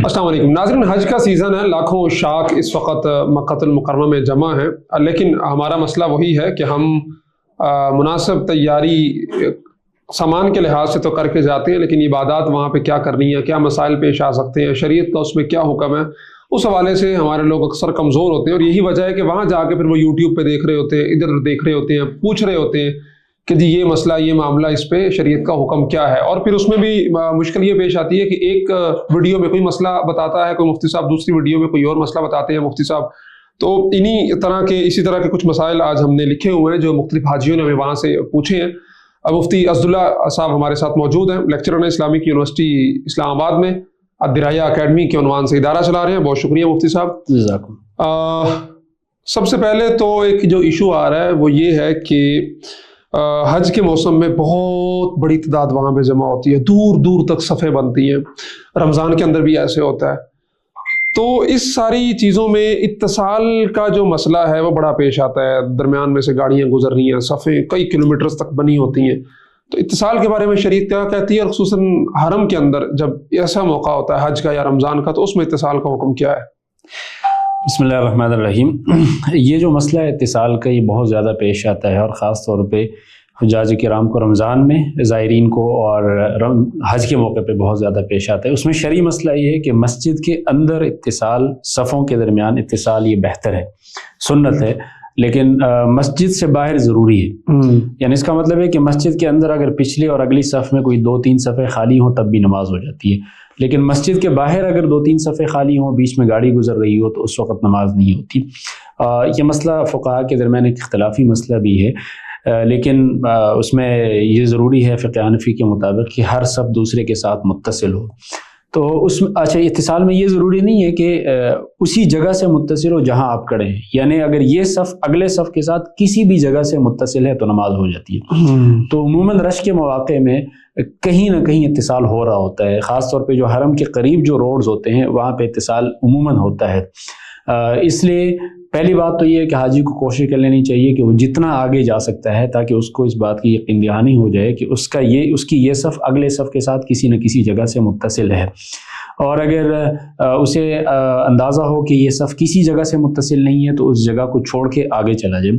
السلام علیکم ناظرین، حج کا سیزن ہے، لاکھوں شاک اس وقت مکۃ المکرمہ میں جمع ہیں، لیکن ہمارا مسئلہ وہی ہے کہ ہم مناسب تیاری سامان کے لحاظ سے تو کر کے جاتے ہیں، لیکن عبادات وہاں پہ کیا کرنی ہے، کیا مسائل پیش آ سکتے ہیں، شریعت کا اس میں کیا حکم ہے، اس حوالے سے ہمارے لوگ اکثر کمزور ہوتے ہیں، اور یہی وجہ ہے کہ وہاں جا کے پھر وہ یوٹیوب پہ دیکھ رہے ہوتے ہیں، ادھر دیکھ رہے ہوتے ہیں، پوچھ رہے ہوتے ہیں کہ جی یہ مسئلہ، یہ معاملہ، اس پہ شریعت کا حکم کیا ہے۔ اور پھر اس میں بھی مشکل یہ پیش آتی ہے کہ ایک ویڈیو میں کوئی مسئلہ بتاتا ہے کوئی مفتی صاحب، دوسری ویڈیو میں کوئی اور مسئلہ بتاتے ہیں مفتی صاحب۔ تو اسی طرح کے کچھ مسائل آج ہم نے لکھے ہوئے ہیں جو مختلف حاجیوں نے ہمیں وہاں سے پوچھے ہیں۔ مفتی اسداللہ صاحب ہمارے ساتھ موجود ہیں، لیکچرر اسلامک یونیورسٹی اسلام آباد میں الدرایا اکیڈمی کے عنوان سے ادارہ چلا رہے ہیں۔ بہت شکریہ مفتی صاحب، جزاکم۔ سب سے پہلے تو ایک جو ایشو آ رہا ہے وہ یہ ہے کہ حج کے موسم میں بہت بڑی تعداد وہاں پہ جمع ہوتی ہے، دور دور تک صفیں بنتی ہیں، رمضان کے اندر بھی ایسے ہوتا ہے۔ تو اس ساری چیزوں میں اتصال کا جو مسئلہ ہے وہ بڑا پیش آتا ہے، درمیان میں سے گاڑیاں گزر رہی ہیں، صفیں کئی کلومیٹرز تک بنی ہوتی ہیں۔ تو اتصال کے بارے میں شریعت کیا کہتی ہے، اور خصوصاً حرم کے اندر جب ایسا موقع ہوتا ہے حج کا یا رمضان کا، تو اس میں اتصال کا حکم کیا ہے؟ بسم اللہ الرحمن الرحیم۔ یہ جو مسئلہ اتصال کا یہ بہت زیادہ پیش آتا ہے، اور خاص طور پہ حجاج کرام کو رمضان میں، زائرین کو اور حج کے موقع پہ بہت زیادہ پیش آتا ہے۔ اس میں شرعی مسئلہ یہ ہے کہ مسجد کے اندر اتصال، صفوں کے درمیان اتصال یہ بہتر ہے، سنت ہے، لیکن مسجد سے باہر ضروری ہے۔ یعنی اس کا مطلب ہے کہ مسجد کے اندر اگر پچھلی اور اگلی صف میں کوئی 2-3 صفیں خالی ہوں تب بھی نماز ہو جاتی ہے، لیکن مسجد کے باہر اگر 2-3 صفیں خالی ہوں، بیچ میں گاڑی گزر رہی ہو، تو اس وقت نماز نہیں ہوتی۔ یہ مسئلہ فقہاء کے درمیان ایک اختلافی مسئلہ بھی ہے، لیکن اس میں یہ ضروری ہے فقہ حنفی کے مطابق کہ ہر صف دوسرے کے ساتھ متصل ہو۔ تو اس میں اچھا اتصال میں یہ ضروری نہیں ہے کہ اسی جگہ سے متصل ہو جہاں آپ کھڑے ہیں، یعنی اگر یہ صف اگلے صف کے ساتھ کسی بھی جگہ سے متصل ہے تو نماز ہو جاتی ہے۔ تو عموماً رش کے مواقع میں کہیں نہ کہیں اتصال ہو رہا ہوتا ہے، خاص طور پہ جو حرم کے قریب جو روڈز ہوتے ہیں وہاں پہ اتصال عموماً ہوتا ہے۔ اس لیے پہلی بات تو یہ ہے کہ حاجی کو کوشش کر لینی چاہیے کہ وہ جتنا آگے جا سکتا ہے، تاکہ اس کو اس بات کی یقین دہانی ہو جائے کہ اس کی یہ صف اگلے صف کے ساتھ کسی نہ کسی جگہ سے متصل ہے۔ اور اگر اسے اندازہ ہو کہ یہ صف کسی جگہ سے متصل نہیں ہے تو اس جگہ کو چھوڑ کے آگے چلا جائے۔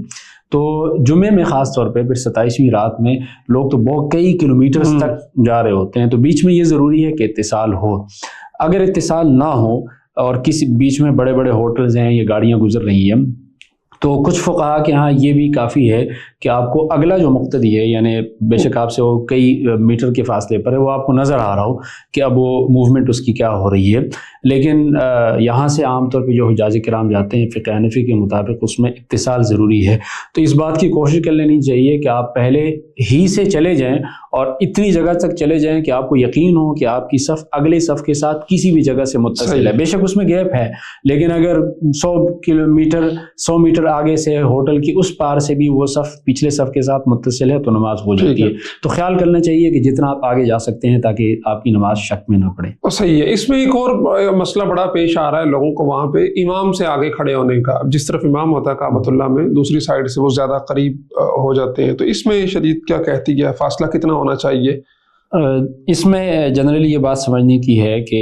تو جمعے میں خاص طور پہ پھر 27ویں رات میں لوگ تو بہت کئی کلومیٹرز تک جا رہے ہوتے ہیں، تو بیچ میں یہ ضروری ہے کہ اتصال ہو۔ اگر اتصال نہ ہو اور کسی بیچ میں بڑے بڑے ہوٹلز ہیں یا گاڑیاں گزر رہی ہیں، تو کچھ فقہاء کے ہاں یہ بھی کافی ہے کہ آپ کو اگلا جو مقتدی ہے، یعنی بے شک آپ سے وہ کئی میٹر کے فاصلے پر ہے، وہ آپ کو نظر آ رہا ہو کہ اب وہ موومنٹ اس کی کیا ہو رہی ہے، لیکن یہاں سے عام طور پہ جو حجاج کرام جاتے ہیں فقہ حنفی کے مطابق اس میں اتصال ضروری ہے۔ تو اس بات کی کوشش کر لینی چاہیے کہ آپ پہلے ہی سے چلے جائیں اور اتنی جگہ تک چلے جائیں کہ آپ کو یقین ہو کہ آپ کی صف اگلے صف کے ساتھ کسی بھی جگہ سے متصل ہے۔ بے شک اس میں گیپ ہے، لیکن اگر 100 میٹر آگے سے ہوٹل کی اس پار سے بھی وہ صف پچھلے صف کے ساتھ متصل ہے تو نماز ہو جاتی ہے۔ تو خیال کرنا چاہیے کہ جتنا آپ آگے جا سکتے ہیں تاکہ آپ کی نماز شک میں نہ پڑے۔ صحیح ہے۔ اس میں ایک اور مسئلہ بڑا پیش آ رہا ہے لوگوں کو وہاں پہ امام سے آگے کھڑے ہونے کا، جس طرف امام ہوتا ہے کعبۃ اللہ میں، دوسری سائڈ سے وہ زیادہ قریب ہو جاتے ہیں، تو اس میں شریعت کیا کہتی ہے، فاصلہ کتنا ہونا چاہیے؟ اس میں جنرلی یہ بات سمجھنے کی ہے کہ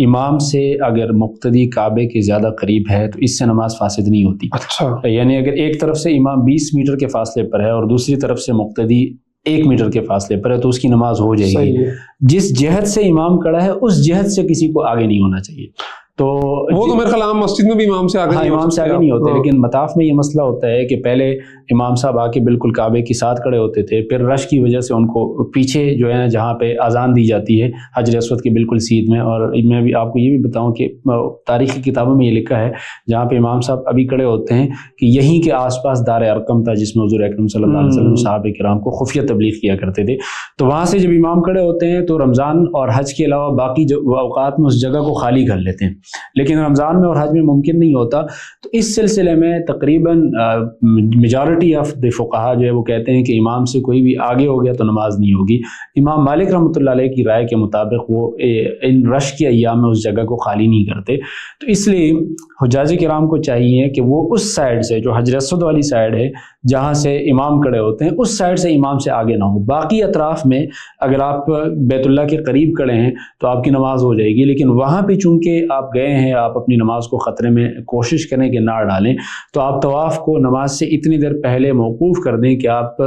امام سے اگر مقتدی کعبے کے زیادہ قریب ہے تو اس سے نماز فاسد نہیں ہوتی۔ اچھا، یعنی اگر ایک طرف سے امام 20 میٹر کے فاصلے پر ہے اور دوسری طرف سے مقتدی 1 میٹر کے فاصلے پر ہے تو اس کی نماز ہو جائے گی۔ جس جہت سے امام کھڑا ہے اس جہت سے کسی کو آگے نہیں ہونا چاہیے۔ تو وہ تو میرے خیال عام مسجد میں بھی امام سے آگے نہیں ہوتے، لیکن مطاف میں یہ مسئلہ ہوتا ہے کہ پہلے امام صاحب آ کے بالکل کعبے کے ساتھ کھڑے ہوتے تھے، پھر رش کی وجہ سے ان کو پیچھے جو ہے نا جہاں پہ اذان دی جاتی ہے حجر اسود کے بالکل سیدھ میں، اور میں بھی آپ کو یہ بھی بتاؤں کہ تاریخی کتابوں میں یہ لکھا ہے جہاں پہ امام صاحب ابھی کھڑے ہوتے ہیں کہ یہیں کے آس پاس دار ارقم تھا جس میں حضور اکرم صلی اللہ علیہ وسلم صحابہ کرام کو خفیہ تبلیغ کیا کرتے تھے۔ تو وہاں سے جب امام کھڑے ہوتے ہیں تو رمضان اور حج کے علاوہ باقی جو اوقات میں اس جگہ کو خالی کر لیتے ہیں، لیکن رمضان میں اور حج میں ممکن نہیں ہوتا. تو اس سلسلے میں تقریباً میجارٹی آف دی فقہا جو ہے وہ کہتے ہیں کہ امام سے کوئی بھی آگے ہو گیا تو نماز نہیں ہوگی. امام مالک رحمۃ اللہ علیہ کی رائے کے مطابق وہ ان رش کے ایام میں اس جگہ کو خالی نہیں کرتے. تو اس لیے حجاج کرام کو چاہیے کہ وہ اس سائڈ سے جو حجر اسود والی سائڈ ہے جہاں سے امام کھڑے ہوتے ہیں اس سائڈ سے امام سے آگے نہ ہو. باقی اطراف میں اگر آپ بیت اللہ کے قریب کھڑے ہیں تو آپ کی نماز ہو جائے گی, لیکن وہاں پہ چونکہ آپ گئے ہیں, آپ اپنی نماز کو خطرے میں کوشش کریں کہ نہ ڈالیں, تو آپ طواف کو نماز سے اتنی دیر پہلے موقوف کر دیں کہ آپ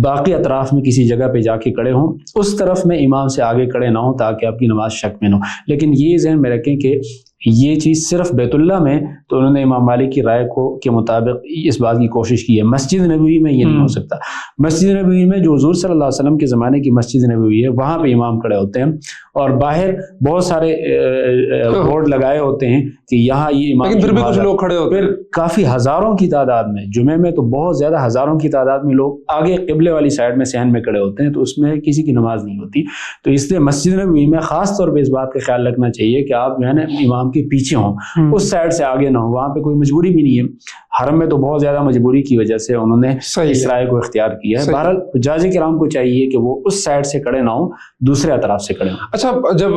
باقی اطراف میں کسی جگہ پہ جا کے کھڑے ہوں, اس طرف میں امام سے آگے کھڑے نہ ہوں تاکہ آپ کی نماز شک میں نہ ہو. لیکن یہ ذہن میں رکھیں کہ یہ چیز صرف بیت اللہ میں, تو انہوں نے امام مالک کی رائے کے مطابق اس بات کی کوشش کی ہے. مسجد نبوی میں یہ نہیں ہو سکتا. مسجد نبوی میں جو حضور صلی اللہ علیہ وسلم کے زمانے کی مسجد نبوی ہے وہاں پہ امام کھڑے ہوتے ہیں اور باہر بہت سارے بورڈ لگائے ہوتے ہیں کہ یہاں یہ امام, لیکن پھر بھی کچھ لوگ کھڑے ہوتے ہیں. پھر کافی ہزاروں کی تعداد میں, جمعے میں تو بہت زیادہ ہزاروں کی تعداد میں لوگ آگے قبلے والی سائڈ میں صحن میں کھڑے ہوتے ہیں, تو اس میں کسی کی نماز نہیں ہوتی. تو اس لیے مسجد نبوی میں خاص طور پہ اس بات کا خیال رکھنا چاہیے کہ آپ جو ہے نا امام کے پیچھے ہوں, اس سائڈ سے آگے نہ ہو. وہاں پہ کوئی مجبوری بھی نہیں ہے. حرم میں تو بہت زیادہ مجبوری کی وجہ سے انہوں نے اس رائے کو اختیار کیا ہے. بہرحال حجاج کرام کو چاہیے کہ وہ اس سائڈ سے کھڑے نہ ہوں, دوسرے اطراف سے کھڑے ہوں. اچھا, جب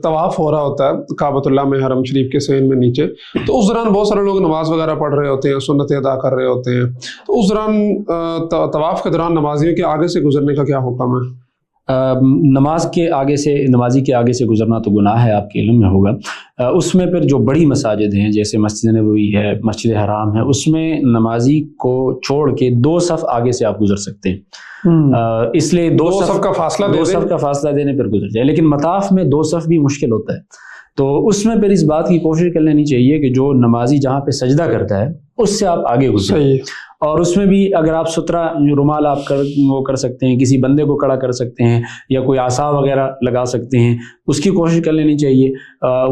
طواف ہو رہا ہوتا ہے کعبۃ اللہ میں حرم شریف کے صحن میں نیچے, تو اس دوران بہت سارے لوگ نماز وغیرہ پڑھ رہے ہوتے ہیں, سنتیں ادا کر رہے ہوتے ہیں. تو اس دوران طواف کے دوران نمازیوں کے آگے سے گزرنے کا کیا حکم ہے؟ نمازی کے آگے سے گزرنا تو گناہ ہے, آپ کے علم میں ہوگا. اس میں پھر جو بڑی مساجد ہیں جیسے مسجد نبوی ہے, مسجد حرام ہے, اس میں نمازی کو چھوڑ کے 2 صف آگے سے آپ گزر سکتے ہیں. اس لیے 2 صف کا فاصلہ دینے پر گزر جائے. لیکن مطاف میں 2 صف بھی مشکل ہوتا ہے, تو اس میں پھر اس بات کی کوشش کر لینی چاہیے کہ جو نمازی جہاں پہ سجدہ کرتا ہے اس سے آپ آگے گزریں. اور اس میں بھی اگر آپ سترہ رومال آپ وہ کر سکتے ہیں, کسی بندے کو کھڑا کر سکتے ہیں, یا کوئی عصا وغیرہ لگا سکتے ہیں, اس کی کوشش کر لینی چاہیے.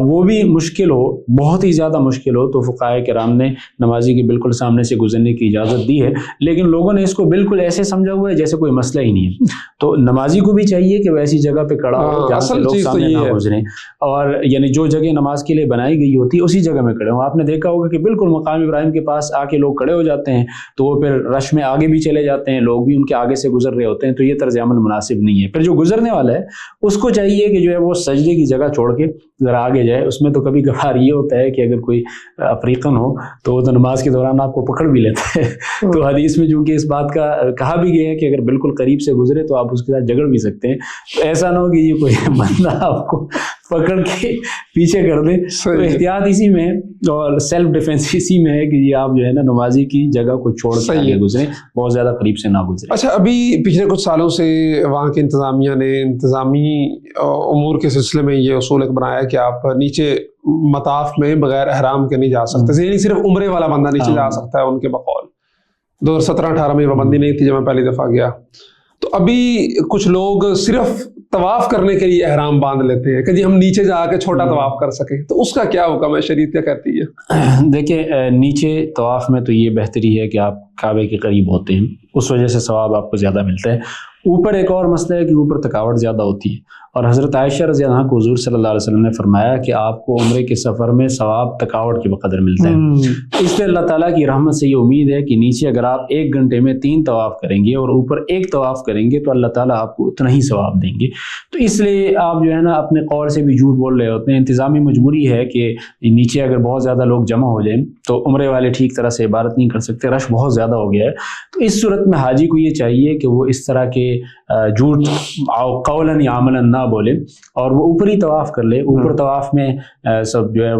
وہ بھی مشکل ہو, بہت ہی زیادہ مشکل ہو, تو فقہائے کرام نے نمازی کے بالکل سامنے سے گزرنے کی اجازت دی ہے. لیکن لوگوں نے اس کو بالکل ایسے سمجھا ہوا ہے جیسے کوئی مسئلہ ہی نہیں ہے. تو نمازی کو بھی چاہیے کہ وہ ایسی جگہ پہ کھڑا ہو جہاں سے لوگ سامنے نہ گزریں, اور یعنی جو جگہ نماز کے لیے بنائی گئی ہوتی ہے اسی جگہ میں کھڑے ہوں. آپ نے دیکھا ہوگا کہ بالکل مقام ابراہیم کے پاس آ کے لوگ کھڑے ہو جاتے ہیں, تو وہ پھر رش میں آگے بھی چلے جاتے ہیں, لوگ بھی ان کے آگے سے گزر رہے ہوتے ہیں, تو یہ طرز عمل مناسب نہیں ہے. پھر جو گزرنے والا ہے اس کو چاہیے کہ جو ہے وہ سجدے کی جگہ چھوڑ کے ذرا آگے جائے. اس میں تو کبھی کبھار یہ ہوتا ہے کہ اگر کوئی افریقن ہو تو وہ تو نماز کے دوران آپ کو پکڑ بھی لیتا ہے. تو حدیث میں چونکہ اس بات کا کہا بھی گیا ہے کہ اگر بالکل قریب سے گزرے تو آپ اس کے ساتھ جھگڑ بھی سکتے ہیں. تو ایسا نہ ہو کہ یہ کوئی بندہ آپ کو پکڑ کے پیچھے کر دے. تو احتیاط اسی میں اور سیلف ڈیفینس اسی میں ہے کہ یہ آپ جو ہے نا نمازی کی جگہ کو چھوڑ کے آگے گزریں, بہت زیادہ قریب سے نہ گزریں. اچھا, ابھی پچھلے کچھ سالوں سے وہاں کی انتظامیہ نے انتظامی امور کے سلسلے میں یہ اصول ایک بنایا کہ آپ نیچے مطاف میں بغیر احرام کے نہیں جا سکتے, یعنی صرف عمرے والا بندہ نیچے جا سکتا ہے ان کے بقول. 2017-18 میں پابندی نہیں تھی جب میں پہلی دفعہ گیا. تو ابھی کچھ لوگ صرف طواف کرنے کے لیے احرام باندھ لیتے ہیں کہ جی ہم نیچے جا کے چھوٹا طواف کر سکیں, تو اس کا کیا حکم ہے, شریعت کیا کہتی ہے؟ دیکھیں, نیچے طواف میں تو یہ بہتری ہے کہ آپ کعبے کے قریب ہوتے ہیں, اس وجہ سے ثواب آپ کو زیادہ ملتا ہے. اوپر ایک اور مسئلہ ہے کہ اوپر تھکاوٹ زیادہ ہوتی ہے, اور حضرت عائشہ رضی اللہ عنہا کو حضور صلی اللہ علیہ وسلم نے فرمایا کہ آپ کو عمرے کے سفر میں ثواب تھکاوٹ کے بقدر ملتا ہے. اس لیے اللہ تعالیٰ کی رحمت سے یہ امید ہے کہ نیچے اگر آپ 1 گھنٹے میں 3 طواف کریں گے اور اوپر 1 طواف کریں گے تو اللہ تعالیٰ آپ کو اتنا ہی ثواب دیں گے. تو اس لیے آپ جو ہے نا اپنے قول سے بھی جھوٹ بول رہے ہوتے ہیں. انتظامی مجبوری ہے کہ نیچے اگر بہت زیادہ لوگ جمع ہو جائیں تو عمرے والے ٹھیک طرح سے عبادت نہیں کر سکتے, رش بہت زیادہ ہو گیا ہے. تو اس صورت میں حاجی کو یہ چاہیے کہ وہ اس طرح کے جھوٹ قولاً یا عملاً نہ بولے, اور وہ اوپری طواف کر لے. اوپر طواف میں سب جو ہے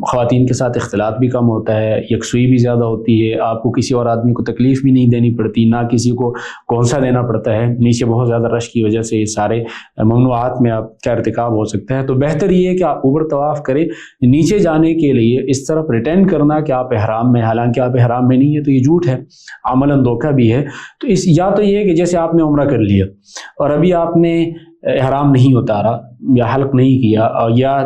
خواتین کے ساتھ اختلاط بھی کم ہوتا ہے, یکسوئی بھی زیادہ ہوتی ہے, آپ کو کسی اور آدمی کو تکلیف بھی نہیں دینی پڑتی, نہ کسی کو کونسا دینا پڑتا ہے. نیچے بہت زیادہ رش کی وجہ سے یہ سارے ممنوعات میں آپ کا ارتکاب ہو سکتا ہے. تو بہتر یہ ہے کہ آپ اوپر طواف کریں. نیچے جانے کے لیے اس طرف پریٹینڈ کرنا کہ آپ احرام میں, حالانکہ آپ احرام میں نہیں ہے, تو یہ جھوٹ ہے, عملاً دھوکہ بھی ہے. تو اس یا تو یہ ہے کہ جیسے آپ نے عمرہ کر لیا اور ابھی آپ نے احرام نہیں اتارا یا حلق نہیں کیا, اور یا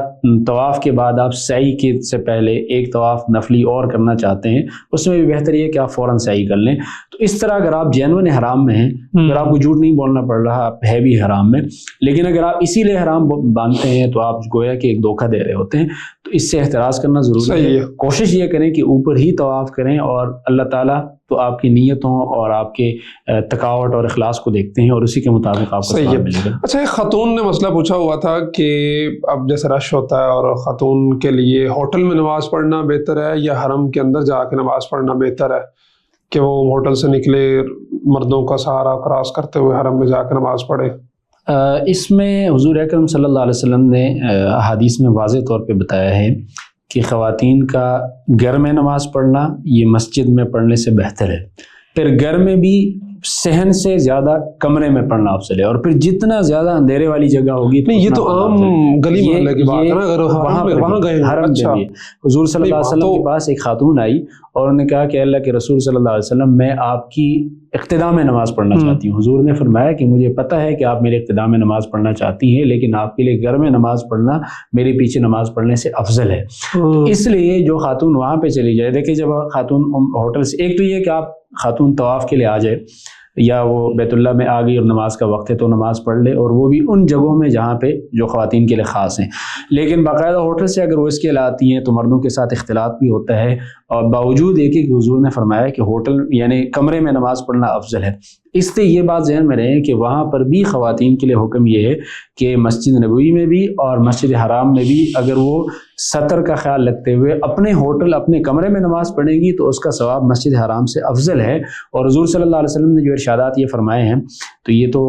طواف کے بعد آپ سعی کے سے پہلے 1 طواف نفلی اور کرنا چاہتے ہیں, اس میں بھی بہتر یہ ہے کہ آپ فوراً سعی کر لیں. تو اس طرح اگر آپ جینون حرام میں ہیں, اگر آپ کو جھوٹ نہیں بولنا پڑ رہا, آپ ہے بھی حرام میں, لیکن اگر آپ اسی لیے حرام باندھتے ہیں تو آپ گویا کہ ایک دھوکہ دے رہے ہوتے ہیں. تو اس سے احتراز کرنا ضروری ہے۔ کوشش یہ کریں کہ اوپر ہی طواف کریں، اور اللہ تعالیٰ تو آپ کی نیتوں اور آپ کے تقاوت اور اخلاص کو دیکھتے ہیں، اور اسی کے مطابق آپ کو ثواب ملے گا۔ اچھا، ایک خاتون نے مسئلہ پوچھا ہوا تھا کہ اب جیسے رش ہوتا ہے اور خاتون کے لیے ہوٹل میں نماز پڑھنا بہتر ہے یا حرم کے اندر جا کے نماز پڑھنا بہتر ہے، کہ وہ ہوٹل سے نکلے مردوں کا سہارا کراس کرتے ہوئے حرم میں جا کے نماز پڑھے؟ اس میں حضور اکرم صلی اللہ علیہ وسلم نے حدیث میں واضح طور پہ بتایا ہے کہ خواتین کا گھر میں نماز پڑھنا یہ مسجد میں پڑھنے سے بہتر ہے، پھر گھر میں بھی صحن سے زیادہ کمرے میں پڑھنا افضل ہے، اور پھر جتنا زیادہ اندھیرے والی جگہ ہوگی نہیں، یہ تو عام گلی محلے کی بات ہے نا، اگر وہاں گئے حرم میں بھی حضور صلی اللہ علیہ وسلم کے پاس ایک خاتون آئی اور انہوں نے کہا کہ اللہ کے رسول صلی اللہ علیہ وسلم، میں آپ کی اقتداء میں نماز پڑھنا چاہتی ہوں۔ حضور نے فرمایا کہ مجھے پتہ ہے کہ آپ میرے اقتداء میں نماز پڑھنا چاہتی ہیں، لیکن آپ کے لیے گھر میں نماز پڑھنا میرے پیچھے نماز پڑھنے سے افضل ہے۔ اس لیے جو خاتون وہاں پہ چلی جائے، دیکھیں جب خاتون ہوٹل سے، ایک تو یہ کہ آپ خاتون طواف کے لیے آ جائے، یا وہ بیت اللہ میں آ گئی اور نماز کا وقت ہے تو نماز پڑھ لے، اور وہ بھی ان جگہوں میں جہاں پہ جو خواتین کے لیے خاص ہیں۔ لیکن باقاعدہ ہوٹل سے اگر وہ اس کے لیے آتی ہیں تو مردوں کے ساتھ اختلاط بھی ہوتا ہے، اور باوجود یہ کہ حضور نے فرمایا کہ ہوٹل یعنی کمرے میں نماز پڑھنا افضل ہے، اس سے یہ بات ذہن میں رہے کہ وہاں پر بھی خواتین کے لیے حکم یہ ہے کہ مسجد نبوی میں بھی اور مسجد حرام میں بھی اگر وہ سطر کا خیال رکھتے ہوئے اپنے ہوٹل اپنے کمرے میں نماز پڑھیں گی تو اس کا ثواب مسجد حرام سے افضل ہے۔ اور حضور صلی اللہ علیہ وسلم نے جو ارشادات یہ فرمائے ہیں تو یہ تو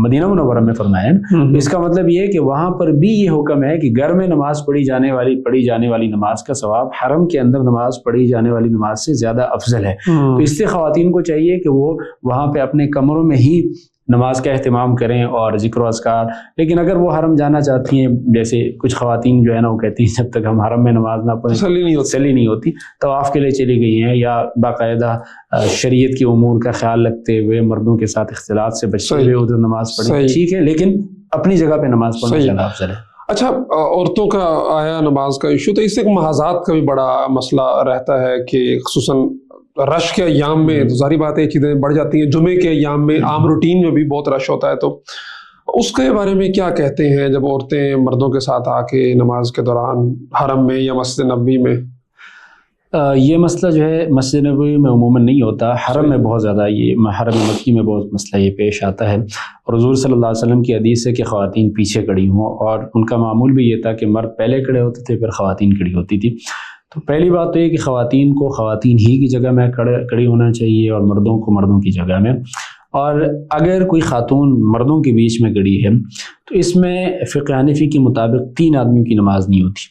مدینہ منورہ میں فرمائے ہیں، اس کا مطلب یہ ہے کہ وہاں پر بھی یہ حکم ہے کہ گھر میں نماز پڑھی جانے والی نماز کا ثواب حرم کے اندر نماز پڑھی جانے والی نماز سے زیادہ افضل ہے۔ تو اس سے خواتین کو چاہیے کہ وہ وہاں پہ اپنے کمروں میں ہی نماز کا اہتمام کریں اور ذکر و اذکار، لیکن اگر وہ حرم جانا چاہتی ہیں، جیسے کچھ خواتین جو ہے نا وہ کہتی ہیں جب تک ہم حرم میں نماز نہ پڑھیں تسلی نہیں ہوتی، طواف کے لیے چلی گئی ہیں، یا باقاعدہ شریعت کے امور کا خیال رکھتے ہوئے مردوں کے ساتھ اختلاط سے بچتے ہوئے ادھر نماز پڑھیں، ٹھیک ہے، لیکن اپنی جگہ پہ نماز پڑھنا زیادہ افضل ہے۔ اچھا، عورتوں کا آیا نماز کا ایشو، تو اس سے محاذات کا بھی بڑا مسئلہ رہتا ہے کہ خصوصاً رش کے ایام میں تو ظاہری بات ہے یہ چیزیں بڑھ جاتی ہیں، جمعے کے ایام میں عام روٹین میں بھی بہت رش ہوتا ہے، تو اس کے بارے میں کیا کہتے ہیں جب عورتیں مردوں کے ساتھ آ کے نماز کے دوران حرم میں یا مسجد نبوی میں؟ یہ مسئلہ جو ہے مسجد نبوی میں عموماً نہیں ہوتا، حرم میں بہت زیادہ، یہ حرم مکی میں بہت مسئلہ یہ پیش آتا ہے، اور حضور صلی اللہ علیہ وسلم کی حدیث ہے کہ خواتین پیچھے کھڑی ہوں، اور ان کا معمول بھی یہ تھا کہ مرد پہلے کھڑے ہوتے تھے پھر خواتین کھڑی ہوتی تھی۔ تو پہلی بات تو یہ کہ خواتین کو خواتین ہی کی جگہ میں کھڑی ہونا چاہیے اور مردوں کو مردوں کی جگہ میں، اور اگر کوئی خاتون مردوں کے بیچ میں کھڑی ہے تو اس میں فقہ حنفی کے مطابق 3 آدمیوں کی نماز نہیں ہوتی،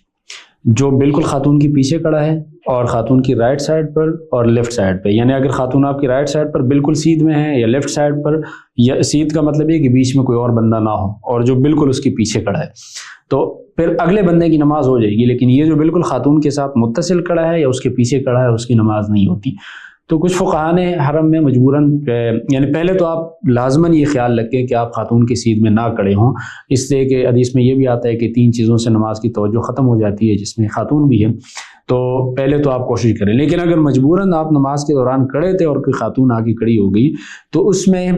جو بالکل خاتون کے پیچھے کھڑا ہے اور خاتون کی رائٹ سائڈ پر اور لیفٹ سائڈ پہ، یعنی اگر خاتون آپ کی رائٹ سائڈ پر بالکل سیدھ میں ہے یا لیفٹ سائڈ پر، یا سیدھ کا مطلب یہ کہ بیچ میں کوئی اور بندہ نہ ہو، اور جو بالکل اس کے پیچھے کھڑا ہے تو پھر اگلے بندے کی نماز ہو جائے گی، لیکن یہ جو بالکل خاتون کے ساتھ متصل کھڑا ہے یا اس کے پیچھے کھڑا ہے اس کی نماز نہیں ہوتی۔ تو کچھ فقہاء نے حرم میں مجبوراً یعنی پہلے تو آپ لازماً یہ خیال رکھیں کہ آپ خاتون کی سیدھ میں نہ کھڑے ہوں، اس لیے کہ حدیث میں یہ بھی آتا ہے کہ 3 چیزوں سے نماز کی توجہ ختم ہو جاتی ہے جس میں خاتون بھی ہے، تو پہلے تو آپ کوشش کریں۔ لیکن اگر مجبوراً آپ نماز کے دوران کھڑے تھے اور کوئی خاتون آگے کھڑی ہو گئی تو اس میں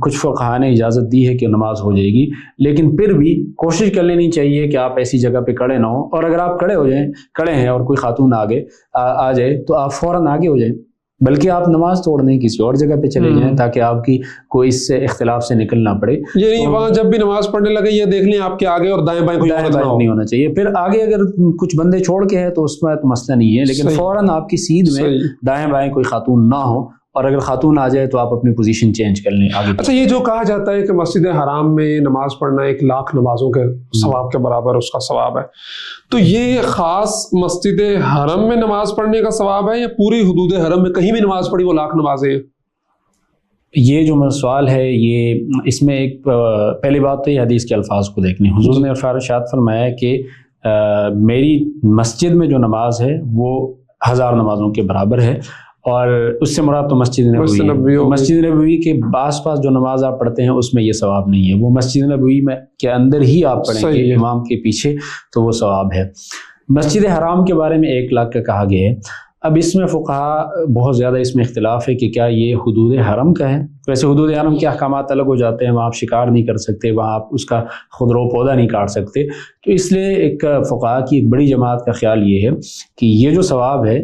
کچھ فقہاء نے اجازت دی ہے کہ نماز ہو جائے گی، لیکن پھر بھی کوشش کر لینی چاہیے کہ آپ ایسی جگہ پہ کھڑے نہ ہوں، اور اگر آپ کھڑے ہیں اور کوئی خاتون آگے آ جائے تو آپ فوراً آگے ہو جائیں، بلکہ آپ نماز توڑ دیں، کسی اور جگہ پہ چلے جائیں تاکہ آپ کی کوئی اس سے اختلاف سے نکلنا پڑے۔ یعنی وہاں جب بھی نماز پڑھنے لگے یہ دیکھ لیں آپ کے آگے اور دائیں بائیں کوئی نہیں ہونا چاہیے، پھر آگے اگر کچھ بندے چھوڑ کے ہے تو اس میں تو مسئلہ نہیں ہے، لیکن فوراً آپ کی سیدھ میں دائیں بائیں کوئی خاتون نہ ہو، اور اگر خاتون آ جائے تو آپ اپنی پوزیشن چینج کر لیں آگے۔ اچھا، یہ جو کہا جاتا ہے کہ مسجد حرام میں نماز پڑھنا 1,00,000 نمازوں کے ثواب کے برابر اس کا ثواب ہے، تو یہ خاص مسجد حرم میں نماز پڑھنے کا ثواب ہے یا پوری حدود حرم میں کہیں بھی نماز پڑھی وہ 1,00,000 نمازیں ہیں؟ یہ جو سوال ہے یہ اس میں ایک پہلی بات تو یہ حدیث کے الفاظ کو دیکھنے، حضور نے ارشاد فرمایا کہ میری مسجد میں جو نماز ہے وہ 1000 نمازوں کے برابر ہے، اور اس سے مراد تو مسجد نبوی ہے۔ مسجد نبوی کے آس پاس جو نماز آپ پڑھتے ہیں اس میں یہ ثواب نہیں ہے، وہ مسجد نبوی میں کے اندر ہی آپ پڑھیں گے امام کے پیچھے تو وہ ثواب ہے۔ مسجد حرام کے بارے میں 1,00,000 کا کہا گیا ہے، اب اس میں فقہا بہت زیادہ اس میں اختلاف ہے کہ کیا یہ حدود حرم کا ہے. ویسے حدود حرم کے احکامات الگ ہو جاتے ہیں، وہاں آپ شکار نہیں کر سکتے، وہاں آپ اس کا خضر و پودا نہیں کاٹ سکتے. تو اس لیے ایک فقہا کی ایک بڑی جماعت کا خیال یہ ہے کہ یہ جو ثواب ہے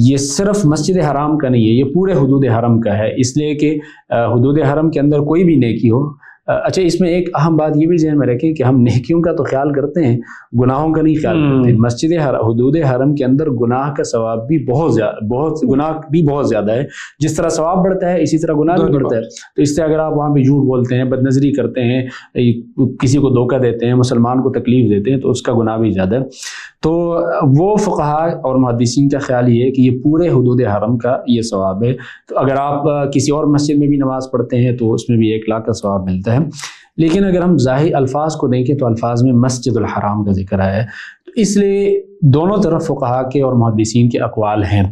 یہ صرف مسجد حرام کا نہیں ہے، یہ پورے حدود حرم کا ہے. اس لیے کہ حدود حرم کے اندر کوئی بھی نیکی ہو. اچھا، اس میں ایک اہم بات یہ بھی ذہن میں رکھیں کہ ہم نیکیوں کا تو خیال کرتے ہیں، گناہوں کا نہیں خیال کرتے. مسجد حدود حرم کے اندر گناہ کا ثواب بھی بہت زیادہ ہے. جس طرح ثواب بڑھتا ہے اسی طرح گناہ بھی بڑھتا ہے. تو اس سے اگر آپ وہاں پہ جھوٹ بولتے ہیں، بد نظری کرتے ہیں، کسی کو دھوکہ دیتے ہیں، مسلمان کو تکلیف دیتے ہیں، تو اس کا گناہ بھی زیادہ ہے. تو وہ فقہا اور محدثین کا خیال یہ ہے کہ یہ پورے حدود حرم کا یہ ثواب ہے. تو اگر آپ کسی اور مسجد میں بھی نماز پڑھتے ہیں تو اس میں بھی 1 لاکھ کا ثواب ملتا ہے. لیکن اگر ہم ظاہر الفاظ کو دیکھیں تو الفاظ میں مسجد الحرام کا ذکر آیا ہے. تو اس لیے دونوں طرف فقہا کے اور محدثین کے اقوال ہیں.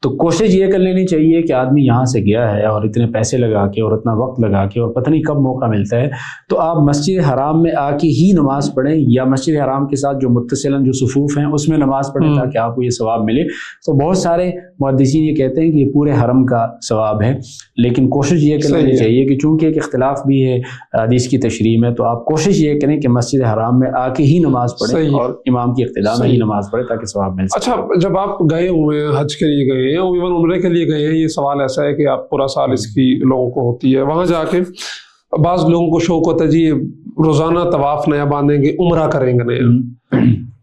تو کوشش یہ کر لینی چاہیے کہ آدمی یہاں سے گیا ہے اور اتنے پیسے لگا کے اور اتنا وقت لگا کے اور پتہ نہیں کب موقع ملتا ہے، تو آپ مسجد حرام میں آ کے ہی نماز پڑھیں، یا مسجد حرام کے ساتھ جو متصلاً جو صفوف ہیں اس میں نماز پڑھیں تاکہ آپ کو یہ ثواب ملے. تو بہت سارے محدثین یہ کہتے ہیں کہ یہ پورے حرم کا ثواب ہے، لیکن کوشش یہ کر لینی چاہیے کہ چونکہ ایک اختلاف بھی ہے حدیث کی تشریح میں، تو آپ کوشش یہ کریں کہ مسجد حرام میں آ کے ہی نماز پڑھیں اور امام کی اقتداء میں ہی نماز پڑھیں تاکہ ثواب مل سکے. اچھا، جب آپ گئے ہوئے ہیں حج کے لیے گئے ہیں، ایون عمرے کے لیے گئے ہیں، یہ سوال ایسا ہے کہ آپ پورا سال اس کی لوگوں کو ہوتی ہے، وہاں جا کے بعض لوگوں کو شوق ہوتا ہے جی روزانہ طواف نیا باندھیں گے، عمرہ کریں گے نیا.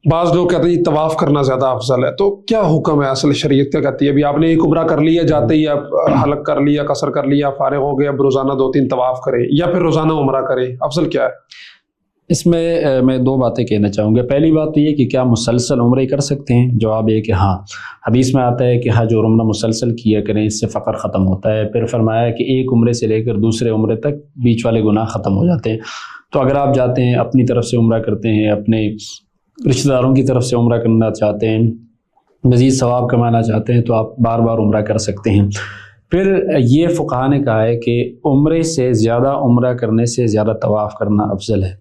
بعض لوگ کہتے ہیں یہ طواف کرنا زیادہ افضل ہے. تو کیا حکم ہے اصل شریعت کیا کہتی ہے؟ ابھی آپ نے ایک عمرہ کر لیا، جاتے ہی آپ حلق کر لیا، قصر کر لیا، فارغ ہو گئے، اب روزانہ 2-3 طواف کریں یا پھر روزانہ عمرہ کریں، افضل کیا ہے؟ اس میں 2 باتیں کہنا چاہوں گا. پہلی بات تو یہ کہ کیا مسلسل عمرے کر سکتے ہیں؟ جواب یہ کہ ہاں، حدیث میں آتا ہے کہ حج اور عمرہ مسلسل کیا کریں، اس سے فقر ختم ہوتا ہے. پھر فرمایا کہ ایک عمرے سے لے کر دوسرے عمرے تک بیچ والے گناہ ختم ہو جاتے ہیں. تو اگر آپ جاتے ہیں اپنی طرف سے عمرہ کرتے ہیں، اپنے رشتہ داروں کی طرف سے عمرہ کرنا چاہتے ہیں، مزید ثواب کمانا چاہتے ہیں، تو آپ بار بار عمرہ کر سکتے ہیں. پھر یہ فقہا نے کہا ہے کہ عمرے سے زیادہ عمرہ کرنے سے زیادہ طواف کرنا افضل ہے.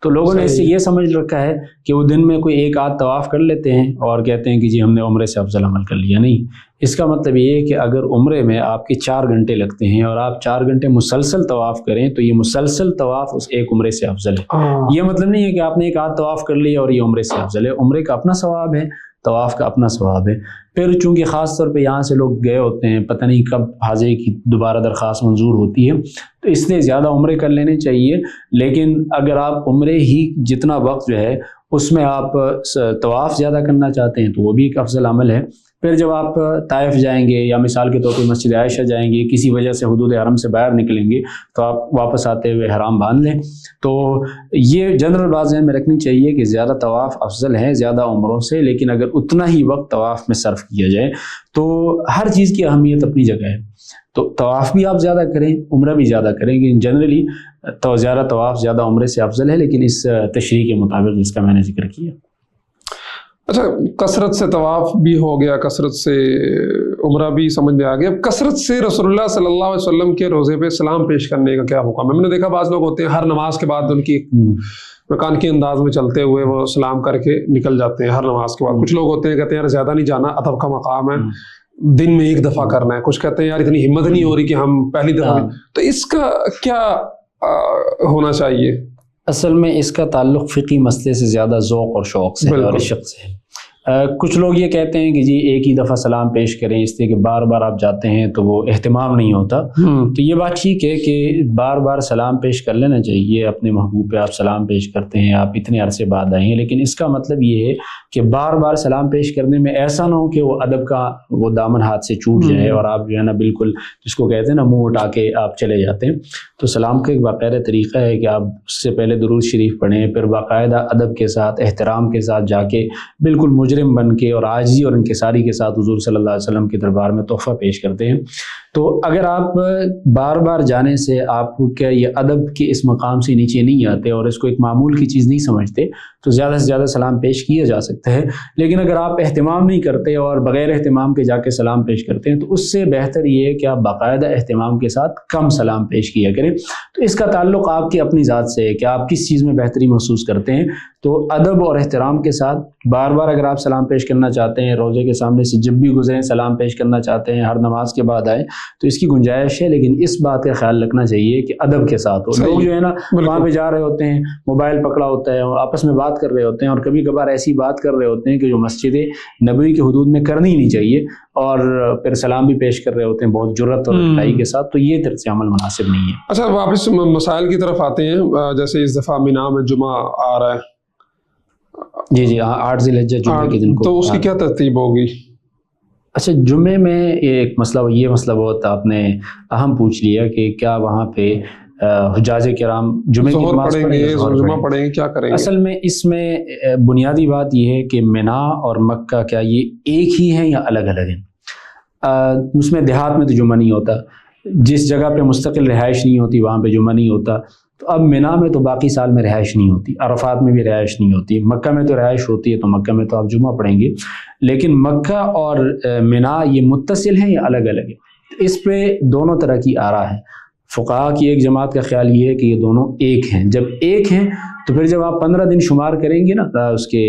تو لوگوں نے اس سے یہ سمجھ رکھا ہے کہ وہ دن میں کوئی 1 آدھ طواف کر لیتے ہیں اور کہتے ہیں کہ جی ہم نے عمرے سے افضل عمل کر لیا. نہیں، اس کا مطلب یہ ہے کہ اگر عمرے میں آپ کے 4 گھنٹے لگتے ہیں اور آپ 4 گھنٹے مسلسل طواف کریں تو یہ مسلسل طواف اس ایک عمرے سے افضل ہے. یہ مطلب نہیں ہے کہ آپ نے 1 آدھ طواف کر لیا اور یہ عمرے سے افضل ہے. عمرے کا اپنا ثواب ہے، طواف کا اپنا ثواب ہے. پھر چونکہ خاص طور پہ یہاں سے لوگ گئے ہوتے ہیں، پتہ نہیں کب حاجی کی دوبارہ درخواست منظور ہوتی ہے، تو اس لیے زیادہ عمرے کر لینے چاہیے. لیکن اگر آپ عمرے ہی جتنا وقت جو ہے اس میں آپ طواف زیادہ کرنا چاہتے ہیں تو وہ بھی ایک افضل عمل ہے. پھر جب آپ طائف جائیں گے یا مثال کے طور پہ مسجد عائشہ جائیں گے، کسی وجہ سے حدود حرم سے باہر نکلیں گے، تو آپ واپس آتے ہوئے حرام باندھ لیں. تو یہ جنرل بات ذہن میں رکھنی چاہیے کہ زیادہ طواف افضل ہے زیادہ عمروں سے، لیکن اگر اتنا ہی وقت طواف میں صرف کیا جائے تو ہر چیز کی اہمیت اپنی جگہ ہے. تو طواف بھی آپ زیادہ کریں، عمرہ بھی زیادہ کریں، لیکن جنرلی زیادہ طواف زیادہ عمرے سے افضل ہے، لیکن اس تشریح کے مطابق جس کا میں نے ذکر کیا. اچھا، کثرت سے طواف بھی ہو گیا، کثرت سے عمرہ بھی سمجھ میں آ گیا. اب کثرت سے رسول اللہ صلی اللہ علیہ وسلم کے روزے پہ سلام پیش کرنے کا کیا حکم ہے؟ میں نے دیکھا بعض لوگ ہوتے ہیں ہر نماز کے بعد ان کی مکان کے انداز میں چلتے ہوئے وہ سلام کر کے نکل جاتے ہیں ہر نماز کے بعد. کچھ لوگ ہوتے ہیں کہتے ہیں یار زیادہ نہیں جانا، ادب کا مقام ہے، دن میں 1 دفعہ کرنا ہے. کچھ کہتے ہیں یار اتنی ہمت نہیں ہو رہی کہ ہم پہلی دفعہ. تو اس کا کیا ہونا چاہیے؟ اصل میں اس کا تعلق فقہی مسئلے سے زیادہ ذوق اور شوق سے اور عشق سے ہے. کچھ لوگ یہ کہتے ہیں کہ جی ایک ہی دفعہ سلام پیش کریں، اس لیے کہ بار بار آپ جاتے ہیں تو وہ اہتمام نہیں ہوتا. تو یہ بات ٹھیک ہے کہ بار بار سلام پیش کر لینا چاہیے. اپنے محبوب پہ آپ سلام پیش کرتے ہیں، آپ اتنے عرصے بعد آئے ہیں، لیکن اس کا مطلب یہ ہے کہ بار بار سلام پیش کرنے میں ایسا نہ ہو کہ وہ ادب کا وہ دامن ہاتھ سے چھوٹ جائے اور آپ جو ہے نا بالکل جس کو کہتے ہیں نا منہ اٹھا کے آپ چلے جاتے ہیں. تو سلام کا ایک باقاعدہ طریقہ ہے کہ آپ اس سے پہلے درود شریف پڑھیں، پھر باقاعدہ ادب کے ساتھ احترام کے ساتھ جا کے بالکل مجرم بن کے اور عاجزی اور انکساری کے ساتھ حضور صلی اللہ علیہ وسلم کے دربار میں تحفہ پیش کرتے ہیں. تو اگر آپ بار بار جانے سے آپ کیا یہ ادب کے اس مقام سے نیچے نہیں آتے اور اس کو ایک معمول کی چیز نہیں سمجھتے تو زیادہ سے زیادہ سلام پیش کیا جا سکتا ہے. لیکن اگر آپ اہتمام نہیں کرتے اور بغیر اہتمام کے جا کے سلام پیش کرتے ہیں تو اس سے بہتر یہ ہے کہ آپ باقاعدہ اہتمام کے ساتھ کم سلام پیش کیا کریں. تو اس کا تعلق آپ کی اپنی ذات سے ہے کہ آپ کس چیز میں بہتری محسوس کرتے ہیں. تو ادب اور احترام کے ساتھ بار بار اگر آپ سلام پیش کرنا چاہتے ہیں، روزے کے سامنے سے جب بھی گزریں سلام پیش کرنا چاہتے ہیں، ہر نماز کے بعد آئیں، تو اس کی گنجائش ہے، لیکن اس بات کا خیال رکھنا چاہیے کہ ادب کے ساتھ ہو۔ لوگ جو ہے نا وہاں پہ جا رہے ہوتے ہیں، موبائل پکڑا ہوتا ہے اور آپس میں بات کر رہے ہوتے ہیں، اور کبھی کبھار ایسی بات کر رہے ہوتے ہیں کہ جو مسجد نبوی کے حدود میں کرنی نہیں چاہیے، اور پھر سلام بھی پیش کر رہے ہوتے ہیں بہت جرأت اور اٹھائی کے ساتھ، تو یہ طرز عمل مناسب نہیں ہے۔ اچھا واپس مسائل کی طرف آتے ہیں، جیسے اس دفعہ مینا میں جمعہ آ رہا ہے، جی 8 ذی الحجہ جمعے کے دن کو، تو اس کی کیا ترتیب ہوگی؟ اچھا جمعے میں ایک مسئلہ، یہ مسئلہ بہت آپ نے اہم پوچھ لیا کہ کیا وہاں پہ حجاج کرام جمعے کی نماز پڑھیں گے، جمعہ پڑھیں گے، کیا کریں گے؟ اصل میں اس میں بنیادی بات یہ ہے کہ مینا اور مکہ کیا یہ ایک ہی ہیں یا الگ الگ ہیں؟ اس میں دیہات میں تو جمعہ نہیں ہوتا، جس جگہ پہ مستقل رہائش نہیں ہوتی وہاں پہ جمعہ نہیں ہوتا، تو اب مینا میں تو باقی سال میں رہائش نہیں ہوتی، عرفات میں بھی رہائش نہیں ہوتی، مکہ میں تو رہائش ہوتی ہے، تو مکہ میں تو آپ جمعہ پڑھیں گے، لیکن مکہ اور مینا یہ متصل ہیں یا الگ الگ ہیں؟ اس پہ دونوں طرح کی آراء ہیں۔ فقہاء کی ایک جماعت کا خیال یہ ہے کہ یہ دونوں ایک ہیں، جب ایک ہیں تو پھر جب آپ 15 دن شمار کریں گے نا اس کے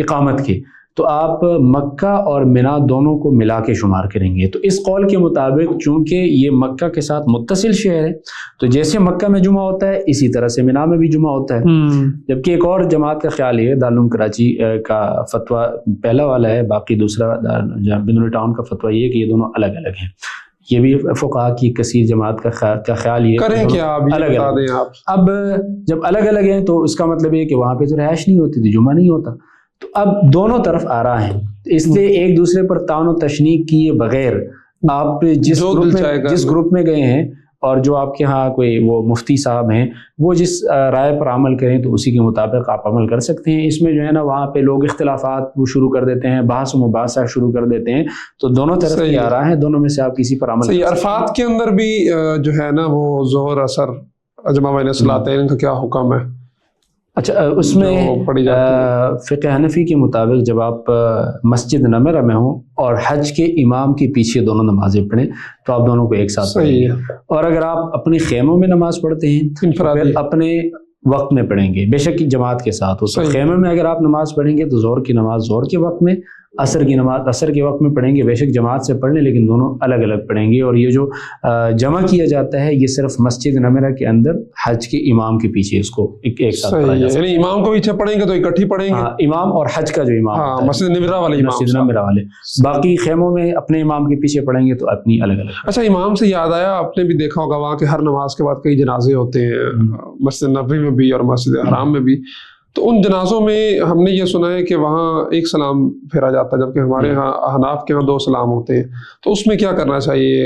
اقامت کے، تو آپ مکہ اور مینا دونوں کو ملا کے شمار کریں گے۔ تو اس قول کے مطابق چونکہ یہ مکہ کے ساتھ متصل شہر ہے، تو جیسے مکہ میں جمعہ ہوتا ہے اسی طرح سے مینا میں بھی جمعہ ہوتا ہے۔ جبکہ ایک اور جماعت کا خیال ہے، دارالعلوم کراچی کا فتویٰ پہلا والا ہے، باقی دوسرا بن ٹاؤن کا فتویٰ یہ ہے کہ یہ دونوں الگ الگ ہیں۔ یہ بھی فقہاء کی کثیر جماعت کا خیال یہ کریں کیا الگ الگ۔ اب جب الگ الگ ہیں تو اس کا مطلب یہ کہ وہاں پہ تو رہائش نہیں ہوتی، تو جمعہ نہیں ہوتا، تو اب دونوں طرف آراء ہیں، اس لیے ایک دوسرے پر تعین و تشنیع کیے بغیر آپ جس گروپ میں گئے ہیں، اور جو آپ کے ہاں کوئی وہ مفتی صاحب ہیں وہ جس رائے پر عمل کریں تو اسی کے مطابق آپ عمل کر سکتے ہیں۔ اس میں جو ہے نا وہاں پہ لوگ اختلافات وہ شروع کر دیتے ہیں، بحث و مباحثہ شروع کر دیتے ہیں، تو دونوں طرف کی آراء ہیں، دونوں میں سے آپ کسی پر عمل۔ عرفات کے اندر بھی جو ہے نا وہ ظہر اثر جمعہ بین الصلاتین کا کیا حکم ہے؟ اچھا اس میں فقہ حنفی کے مطابق جب آپ مسجد نمرہ میں ہوں اور حج کے امام کے پیچھے دونوں نمازیں پڑھیں تو آپ دونوں کو ایک ساتھ پڑھیں گے، اور اگر آپ اپنے خیموں میں نماز پڑھتے ہیں پھر اپنے وقت میں پڑھیں گے، بے شک جماعت کے ساتھ ہو۔ تو خیمے میں اگر آپ نماز پڑھیں گے تو ظہر کی نماز ظہر کے وقت میں، عصر کی نماز عصر کے وقت میں پڑھیں گے، بے شک جماعت سے پڑھ لیں لیکن دونوں الگ الگ پڑھیں گے۔ اور یہ جو جمع کیا جاتا ہے یہ صرف مسجد نمرہ کے اندر حج کے امام کے پیچھے اس کو ایک ساتھ پڑھا جاتا ہے، یعنی امام کو پیچھے پڑھیں گے تو اکٹھی پڑھیں گے، امام اور حج کا جو امام ہوتا ہے مسجد نمرہ والے امام، مسجد نمرہ والے، باقی خیموں میں اپنے امام کے پیچھے پڑھیں گے تو اپنی الگ الگ۔ اچھا امام سے یاد آیا، آپ نے بھی دیکھا ہوگا وہاں کے ہر نماز کے بعد کئی جنازے ہوتے ہیں، مسجد نبوی میں بھی اور مسجد حرام میں بھی، تو ان جنازوں میں ہم نے یہ سنا ہے کہ وہاں ایک سلام پھیرا جاتا ہے، جبکہ ہمارے ہاں احناف کے ہاں 2 سلام ہوتے ہیں، تو اس میں کیا کرنا چاہیے؟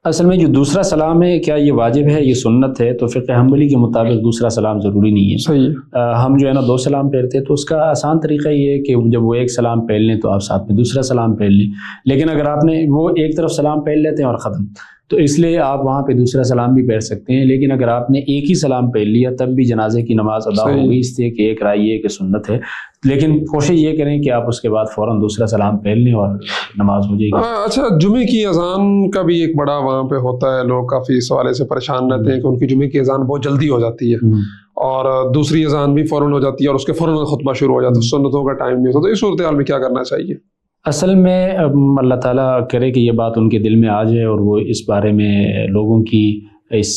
اصل میں جو دوسرا سلام ہے کیا یہ واجب ہے، یہ سنت ہے؟ تو فقہ حنبلی کے مطابق دوسرا سلام ضروری نہیں ہے، صحیح۔ ہم جو ہے نا 2 سلام پھیرتے ہیں، تو اس کا آسان طریقہ یہ ہے کہ جب وہ ایک سلام پھیر لیں تو آپ ساتھ میں دوسرا سلام پھیر لیں، لیکن اگر آپ نے وہ ایک طرف سلام پھیر لیتے ہیں اور ختم، تو اس لیے آپ وہاں پہ دوسرا سلام بھی پھیر سکتے ہیں، لیکن اگر آپ نے ایک ہی سلام پھیر لیا تب بھی جنازے کی نماز ادا ہوگی، اس لیے کہ ایک رائے یہ کہ سنت ہے، لیکن کوشش یہ کریں کہ آپ اس کے بعد فوراً دوسرا سلام پھیر لیں اور نماز ہو جائے گی۔ اچھا جمعے کی اذان کا بھی ایک بڑا وہاں پہ ہوتا ہے، لوگ کافی اس حوالے سے پریشان رہتے ہیں کہ ان کی جمعے کی اذان بہت جلدی ہو جاتی ہے اور دوسری اذان بھی فوراً ہو جاتی ہے اور اس کے فوراً خطبہ شروع ہو جاتا ہے، سنتوں کا ٹائم نہیں ہوتا، تو اس صورتحال میں کیا کرنا چاہیے؟ اصل میں اللہ تعالیٰ کرے کہ یہ بات ان کے دل میں آ جائے اور وہ اس بارے میں لوگوں کی اس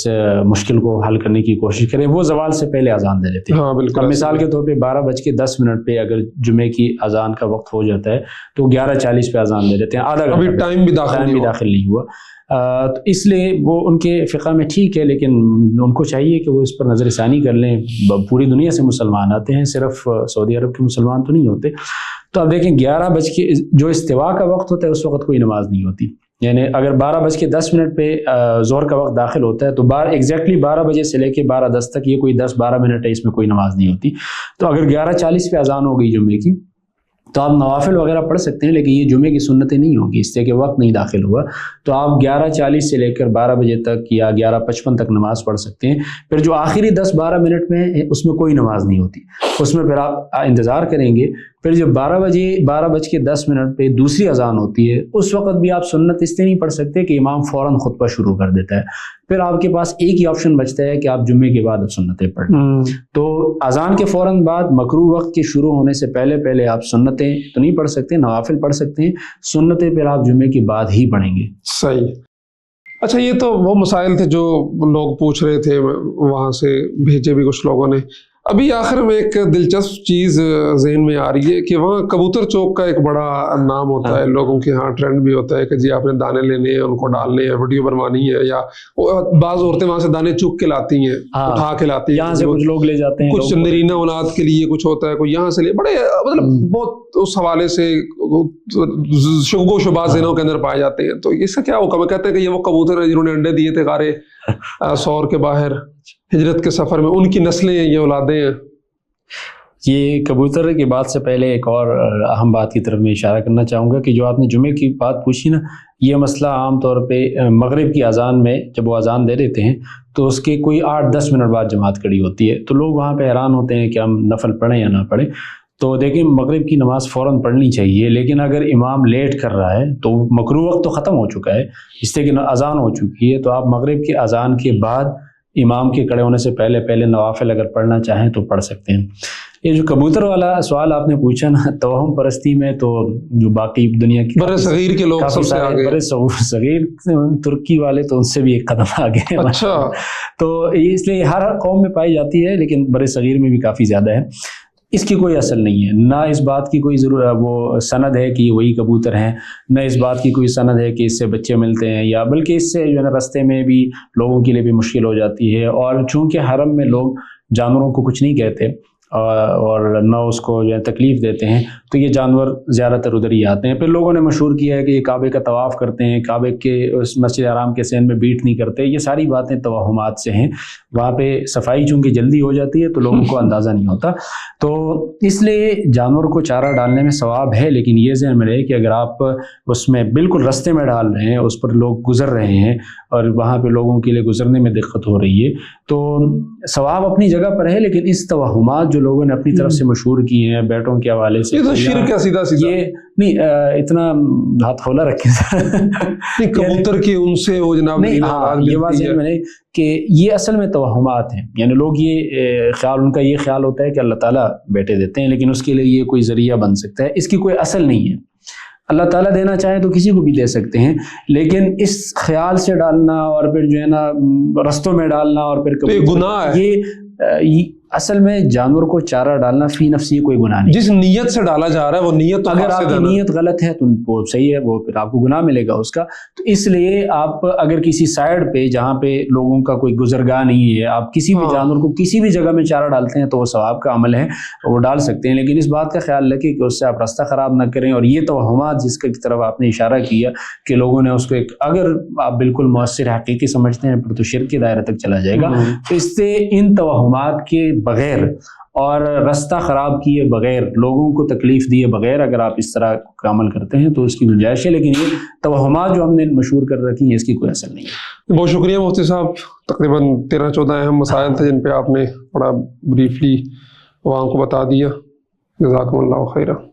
مشکل کو حل کرنے کی کوشش کریں، وہ زوال سے پہلے اذان دے دیتے ہیں۔ ہاں بالکل۔ اب مثال کے طور پہ 12:10 پہ اگر جمعے کی اذان کا وقت ہو جاتا ہے تو 11:40 پہ اذان دے دیتے ہیں، آدھا گھنٹہ، ابھی ٹائم بھی داخل نہیں ہوا، تو اس لیے وہ ان کے فقہ میں ٹھیک ہے، لیکن ان کو چاہیے کہ وہ اس پر نظر ثانی کر لیں۔ پوری دنیا سے مسلمان آتے ہیں، صرف سعودی عرب کے مسلمان تو نہیں ہوتے، تو اب دیکھیں 11 جو استوا کا وقت ہوتا ہے اس وقت کوئی نماز نہیں ہوتی، یعنی اگر 12:10 پہ ظہر کا وقت داخل ہوتا ہے تو ایگزیکٹلی 12 بجے سے لے کے 12:10 تک یہ کوئی 10-12 منٹ ہے، اس میں کوئی نماز نہیں ہوتی۔ تو اگر 11:40 پہ اذان ہو گئی جمعے کی تو آپ نوافل وغیرہ پڑھ سکتے ہیں، لیکن یہ جمعے کی سنتیں نہیں ہوگی، اس لیے کہ وقت نہیں داخل ہوا. تو آپ 11:40 سے لے کر 12 بجے تک یا 11:55 تک نماز پڑھ سکتے ہیں. پھر جو آخری 10-12 منٹ میں اس میں کوئی نماز نہیں ہوتی، اس میں پھر آپ انتظار کریں گے. پھر جب 12:10 پہ دوسری اذان ہوتی ہے، اس وقت بھی آپ سنت اس لیے نہیں پڑھ سکتے کہ امام فوراً خطبہ شروع کر دیتا ہے. پھر آپ کے پاس ایک ہی آپشن بچتا ہے کہ آپ جمعے کے بعد اب سنتیں پڑھ لیں. تو اذان کے فوراً بعد مکروہ وقت کے شروع ہونے سے پہلے آپ سنتیں تو نہیں پڑھ سکتے، نوافل پڑھ سکتے ہیں. سنتیں پھر آپ جمعے کے بعد ہی پڑھیں گے. صحیح. اچھا، یہ تو وہ مسائل تھے جو لوگ پوچھ رہے تھے، وہاں سے بھیجے بھی کچھ لوگوں نے. ابھی آخر میں ایک دلچسپ چیز ذہن میں آ رہی ہے کہ وہاں کبوتر چوک کا ایک بڑا نام ہوتا ہے، لوگوں کے ہاں ٹرینڈ بھی ہوتا ہے کہ جی آپ نے دانے لینے ہیں، ان کو ڈالنے ہیں، ویڈیو بنوانی ہے، یا بعض عورتیں وہاں سے دانے چک کے لاتی ہیں، اٹھا کے لاتی ہیں، یہاں سے کچھ لوگ لے جاتے ہیں، کچھ نرینہ اولاد کے لیے کچھ ہوتا ہے، کوئی یہاں سے لے، بڑے مطلب بہت اس حوالے سے شبہ و شبہات ذہنوں کے اندر پائے جاتے ہیں. تو اس کا کیا حکم ہے؟ کہتے ہیں کہ یہ وہ کبوتر ہیں جنہوں نے انڈے دیے تھے غار سور کے باہر ہجرت کے سفر میں، ان کی نسلیں ہیں، یہ اولادیں ہیں. یہ کبوتر کی بات سے پہلے ایک اور اہم بات کی طرف میں اشارہ کرنا چاہوں گا کہ جو آپ نے جمعے کی بات پوچھی نا، یہ مسئلہ عام طور پہ مغرب کی اذان میں جب وہ اذان دے دیتے ہیں تو اس کے کوئی 8-10 منٹ بعد جماعت کھڑی ہوتی ہے. تو لوگ وہاں پہ حیران ہوتے ہیں کہ ہم نفل پڑھیں یا نہ پڑھیں. تو دیکھیں، مغرب کی نماز فوراً پڑھنی چاہیے، لیکن اگر امام لیٹ کر رہا ہے تو مکروہ وقت تو ختم ہو چکا ہے، اس لیے کہ اذان ہو چکی ہے. تو آپ مغرب کی اذان کے بعد امام کے کھڑے ہونے سے پہلے نوافل اگر پڑھنا چاہیں تو پڑھ سکتے ہیں. یہ جو کبوتر والا سوال آپ نے پوچھا نا، توہم پرستی میں تو جو باقی دنیا کی برے صغیر کے لوگ سب سے آگے، برے صغیر ترکی والے تو ان سے بھی ایک قدم آگے ہیں. اچھا. تو اس لیے ہر قوم میں پائی جاتی ہے، لیکن برے صغیر میں بھی کافی زیادہ ہے. اس کی کوئی اصل نہیں ہے، نہ اس بات کی کوئی وہ سند ہے کہ وہی کبوتر ہیں، نہ اس بات کی کوئی سند ہے کہ اس سے بچے ملتے ہیں، یا بلکہ اس سے جو ہے نا رستے میں بھی لوگوں کے لیے بھی مشکل ہو جاتی ہے. اور چونکہ حرم میں لوگ جانوروں کو کچھ نہیں کہتے اور نہ اس کو جو ہے تکلیف دیتے ہیں، تو یہ جانور زیادہ تر ادھر ہی آتے ہیں. پھر لوگوں نے مشہور کیا ہے کہ یہ کعبے کا طواف کرتے ہیں، کعبے کے اس مسجد حرام کے سین میں بیٹ نہیں کرتے. یہ ساری باتیں توہمات سے ہیں. وہاں پہ صفائی چونکہ جلدی ہو جاتی ہے تو لوگوں کو اندازہ نہیں ہوتا. تو اس لیے جانور کو چارہ ڈالنے میں ثواب ہے، لیکن یہ ذہن میں رہے کہ اگر آپ اس میں بالکل رستے میں ڈال رہے ہیں، اس پر لوگ گزر رہے ہیں اور وہاں پہ لوگوں کے لیے گزرنے میں دقت ہو رہی ہے، تو ثواب اپنی جگہ پر ہے. لیکن اس توہمات جو لوگوں نے اپنی طرف سے مشہور کی ہیں بیٹوں کے حوالے سے، یہ تو شرک ہے سیدھا. یہ نہیں اتنا ہاتھ کھولا رکھیں کبوتر کی ان سے وہ جناب نہیں. یہ بات ذہن میں نہیں کہ یہ اصل میں توہمات ہیں. یعنی لوگ یہ خیال، ان کا یہ خیال ہوتا ہے کہ اللہ تعالیٰ بیٹے دیتے ہیں، لیکن اس کے لیے یہ کوئی ذریعہ بن سکتا ہے. اس کی کوئی اصل نہیں ہے. اللہ تعالیٰ دینا چاہے تو کسی کو بھی دے سکتے ہیں، لیکن اس خیال سے ڈالنا اور پھر جو ہے نا رستوں میں ڈالنا اور پھر گناہ ہے. یہ اصل میں جانور کو چارہ ڈالنا فی نفسی کوئی گناہ نہیں. جس نیت سے ڈالا جا رہا ہے وہ نیت، اگر آپ کی نیت غلط ہے تو وہ صحیح ہے، وہ پھر آپ کو گناہ ملے گا اس کا. تو اس لیے آپ اگر کسی سائڈ پہ جہاں پہ لوگوں کا کوئی گزرگاہ نہیں ہے، آپ کسی بھی جانور کو کسی بھی جگہ میں چارہ ڈالتے ہیں تو وہ ثواب کا عمل ہے، وہ ڈال سکتے ہیں. لیکن اس بات کا خیال رکھیں کہ اس سے آپ راستہ خراب نہ کریں. اور یہ توہمات جس کی طرف آپ نے اشارہ کیا کہ لوگوں نے اس کو اگر آپ بالکل مؤثر حقیقی سمجھتے ہیں پھر تو شرک کے دائرے تک چلا جائے گا. تو اس سے ان توہمات کے بغیر اور راستہ خراب کیے بغیر، لوگوں کو تکلیف دیے بغیر اگر آپ اس طرح کا عمل کرتے ہیں تو اس کی گنجائش ہے. لیکن یہ توہمات جو ہم نے مشہور کر رکھی ہیں اس کی کوئی اثر نہیں ہے. بہت شکریہ مفتی صاحب. تقریباً 13-14 اہم مسائل تھے جن پہ آپ نے بڑا بریفلی عوام کو بتا دیا. جزاکم اللہ خیرہ.